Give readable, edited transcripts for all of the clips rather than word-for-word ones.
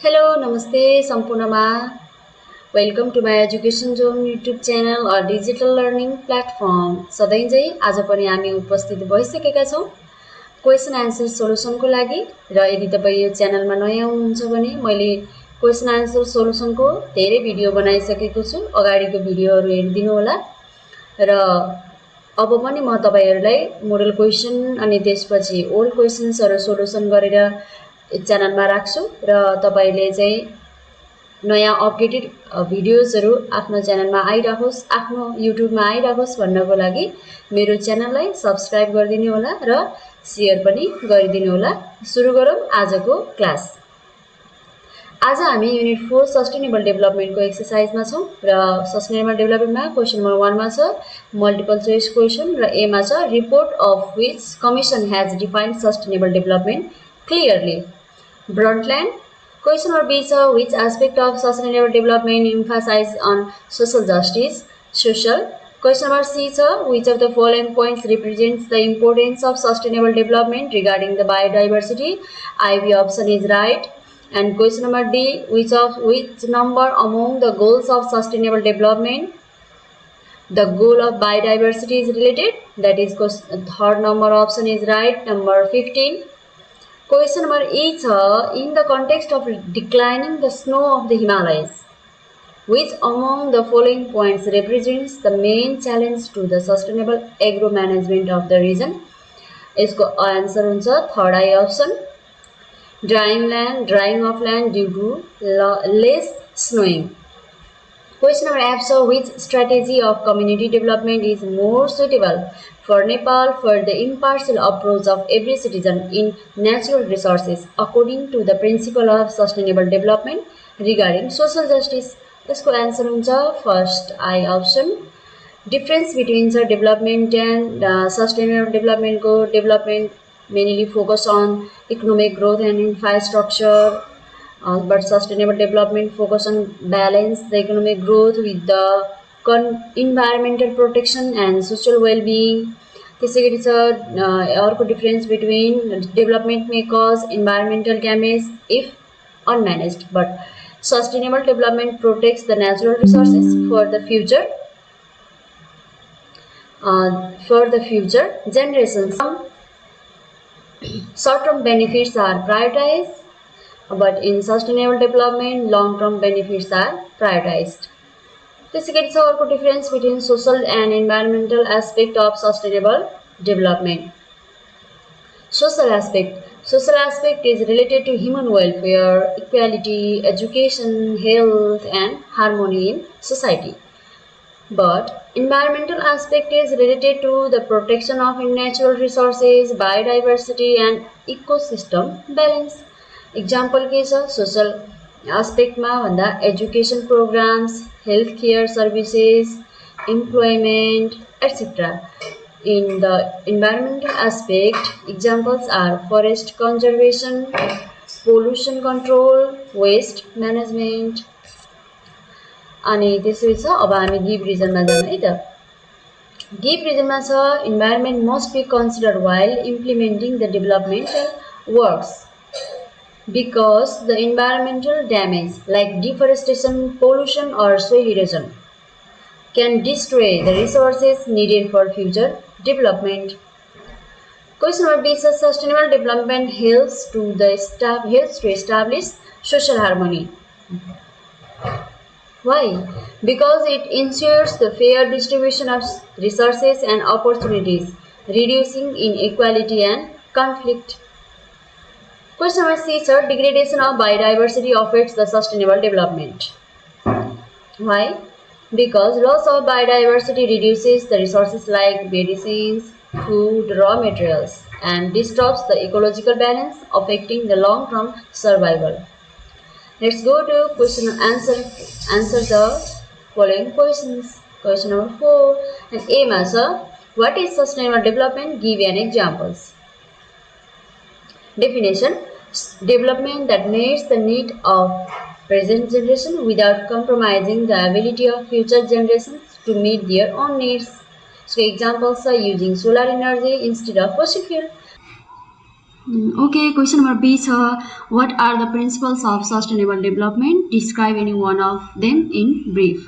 Hello, Namaste, Sampurnama. Welcome to my Education Zone YouTube channel or digital learning platform. सधैँ चाहिँ आज पनि हामी उपस्थित भइसकेका छौँ क्वेसन आन्सर सोलुसनको लागि र यदि तपाईँ यो च्यानलमा नयाँ हुनुहुन्छ भने मैले क्वेसन आन्सर सोलुसनको धेरै भिडियो बनाइसकेको छु। अगाडिको भिडियोहरू हेरिदिनु होला र अब पनि म तपाईहरुलाई मोडल क्वेसन अनि त्यसपछि ओल्ड क्वेसन्सहरु सोलुसन गरेर च्यानलमा राख्छु र तपाईले चाहिँ नयाँ अपडेटेड भिडियोजहरु आफ्नो च्यानलमा आइराखोस्, आफ्नो युट्युबमा आइराखोस् भन्नको लागि मेरो च्यानललाई सब्स्क्राइब गरिदिनु होला र शेयर पनि गरिदिनु होला। सुरु गरौँ आजको क्लास। आज हामी युनिट 4 सस्टेनेबल डेभलपमेन्टको एक्सरसाइजमा छौं र सस्टेनेबल डेभलपमेन्टमा क्वेशन नम्बर 1 मा छ मल्टिपल चोइस क्वेशन र ए मा छ report of which commission has defined sustainable development clearly. Brundtland. Question number B छ which aspect of sustainable development emphasise on social justice social. Question number C छ which of the following points represents the importance of sustainable development regarding the biodiversity. IB option is right. And question number D, which number among the goals of sustainable development the goal of biodiversity is related? That is third number option is right, number 15. Question number E, in the context of declining the snow of the Himalayas, which among the following points represents the main challenge to the sustainable agro management of the region? इसको answer हुन्छ third I option, drying of land due to less snowing. Question number F, so which strategy of community development is more suitable for Nepal for the impartial approach of every citizen in natural resources according to the principle of sustainable development regarding social justice? इसको answer हुन्छ first I option. Difference between development and sustainable development को development mainly focus on economic growth and infrastructure, but sustainable development focus on balance the economic growth with the environmental protection and social well-being. त्यसैगरी छ अर्को difference between development may cause environmental damage if unmanaged, but sustainable development protects the natural resources for the future generations. Short-term benefits are prioritized, but in sustainable development, long-term benefits are prioritized. त्यसैगरी छ अर्को difference between social and environmental aspect of sustainable development. Social aspect is related to human welfare, equality, education, health, and harmony in society. But environmental aspect is related to the protection of natural resources, biodiversity, and ecosystem balance. Example के छ social aspect मा भन्दा education programs, healthcare services, employment, etc. In the environmental aspect, examples are forest conservation, pollution control, waste management. अनि त्यसपछि अब हामी give रिजनमा जाम है त। गिभ रिजनमा छ environment must be considered while implementing the developmental works because the environmental damage like deforestation, pollution or soil erosion can destroy the resources needed for future development. Question number B says sustainable development helps to establish social harmony. Why? Because it ensures the fair distribution of resources and opportunities, reducing inequality and conflict. Question number C, sir, degradation of biodiversity affects the sustainable development. Why? Because loss of biodiversity reduces the resources like medicines, food, raw materials, and disrupts the ecological balance, affecting the long-term survival. Let's go to question answer the following questions. Question number 4 and A ma cha what is sustainable development? Give an examples. Definition: development that meets the need of present generation without compromising the ability of future generations to meet their own needs. So examples are using solar energy instead of fossil fuel. Okay, question number B sir. What are the principles of sustainable development? Describe any one of them in brief.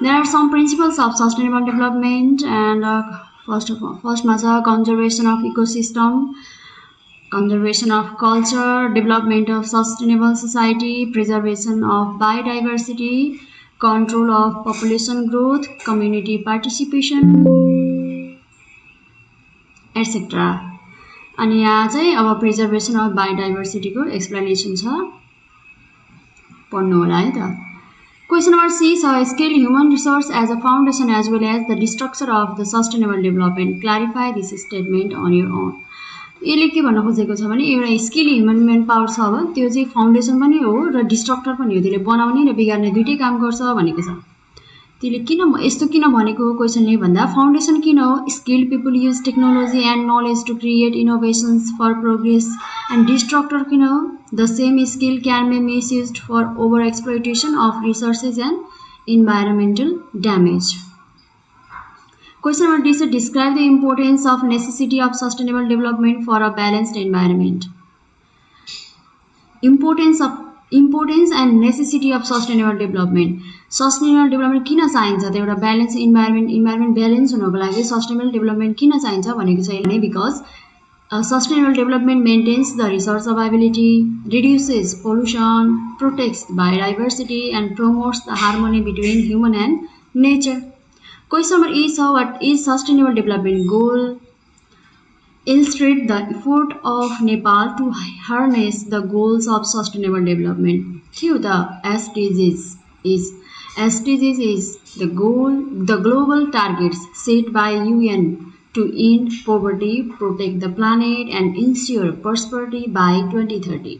There are some principles of sustainable development, and first macha conservation of ecosystem, conservation of culture, development of sustainable society, preservation of biodiversity, control of population growth, community participation, etc. अनि यहाँ चाहिँ अब preservation of बायोडाइभर्सिटीको explanation छ, पढ्नु होला है त। Question number C छ skill human resource as a foundation as well as the structure of the sustainable development, clarify this statement on your own. यसले के भन्न खोजेको छ भने एउटा स्किल ह्युमन मेन पावर छ अब त्यो चाहिँ फाउन्डेसन पनि हो र डिस्ट्रक्टर पनि हो, त्यसले बनाउने र बिगार्ने दुईटै काम गर्छ भनेको छ। त्यसले किन यस्तो किन भनेको क्वेसनले भन्दा फाउन्डेसन किन हो, skilled people use technology and knowledge to create innovations for progress, and destructor किन हो, the same skill can be misused for over exploitation of resources and environmental damage. Question number D said describe the importance of necessity of sustainable development for a balanced environment. Importance and necessity of sustainable development. Sustainable development किन चाहिन्छ त एउटा balance environment balance हुनको लागि sustainable development किन चाहिन्छ भनेको छ भने because sustainable development maintains the resource availability, reduces pollution, protects biodiversity and promotes the harmony between human and nature. Question number E is what is sustainable development goal? Illustrate the effort of Nepal to harness the goals of sustainable development. Q the SDGs is the global targets set by UN to end poverty, protect the planet and ensure prosperity by 2030.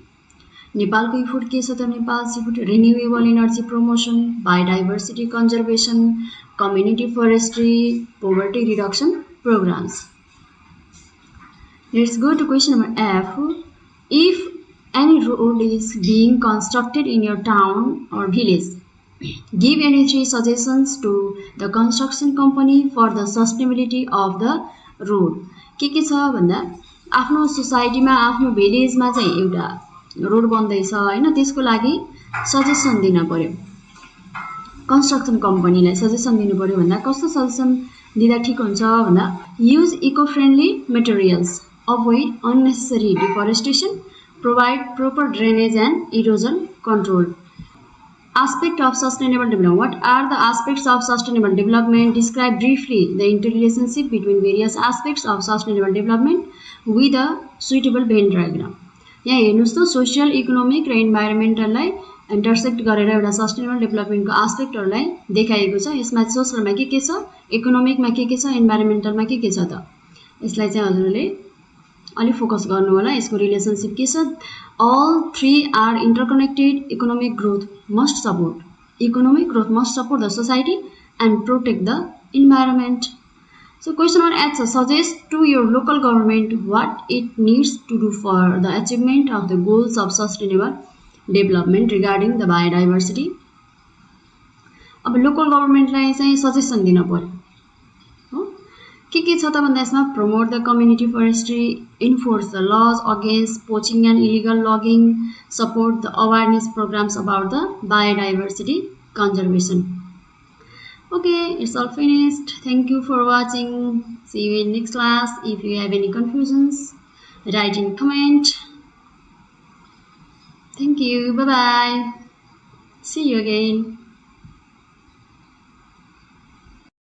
नेपालको effort के छ त Nepal effort renewable energy promotion, biodiversity conservation, community forestry, poverty reduction programmes. Let's go to question number F. If any road is being constructed in your town or village, give any 3 suggestions to the construction company for the sustainability of the road. के छ भन्दा आफ्नो सोसाइटीमा आफ्नो भिलेजमा चाहिँ एउटा road बन्दैछ हैन, त्यसको लागि सजेसन दिन पर्यो, कन्स्ट्रक्सन कम्पनीलाई सजेसन दिनु पर्यो भन्दा कस्तो सजेसन दिँदा ठिक हुन्छ भन्दा use eco friendly materials, avoid unnecessary deforestation, provide proper drainage and erosion control. Aspect of sustainable development. What are the aspects of sustainable development? Describe briefly the interrelationship between various aspects of sustainable development with a suitable Venn diagram. यहाँ हेर्नुस् त social economic र इन्भाइरोमेन्टललाई intersect गरेर एउटा sustainable डेभलपमेन्टको आस्पेक्टहरूलाई देखाएको छ। यसमा सोशलमा के छ, इकोनोमिकमा के छ, इन्भाइरोमेन्टलमा के छ त यसलाई चाहिँ हजुरले अलि फोकस गर्नु होला। यसको रिलेसनशिप के छ, all 3 are interconnected. Economic growth must support the society and protect the environment. So question number H, suggest to your local government what it needs to do for the achievement of the goals of sustainable development regarding the biodiversity. अब local गभर्नमेन्टलाई चाहिँ suggestion दिन पर्यो हो, के छ त भन्दा यसमा promote the community forestry, enforce the laws against poaching and illegal logging, support the awareness programmes about the biodiversity conservation. Okay, it's all finished. Thank you for watching. See you in next class. If you have any confusions, write in comment. Thank you. Bye bye. See you again.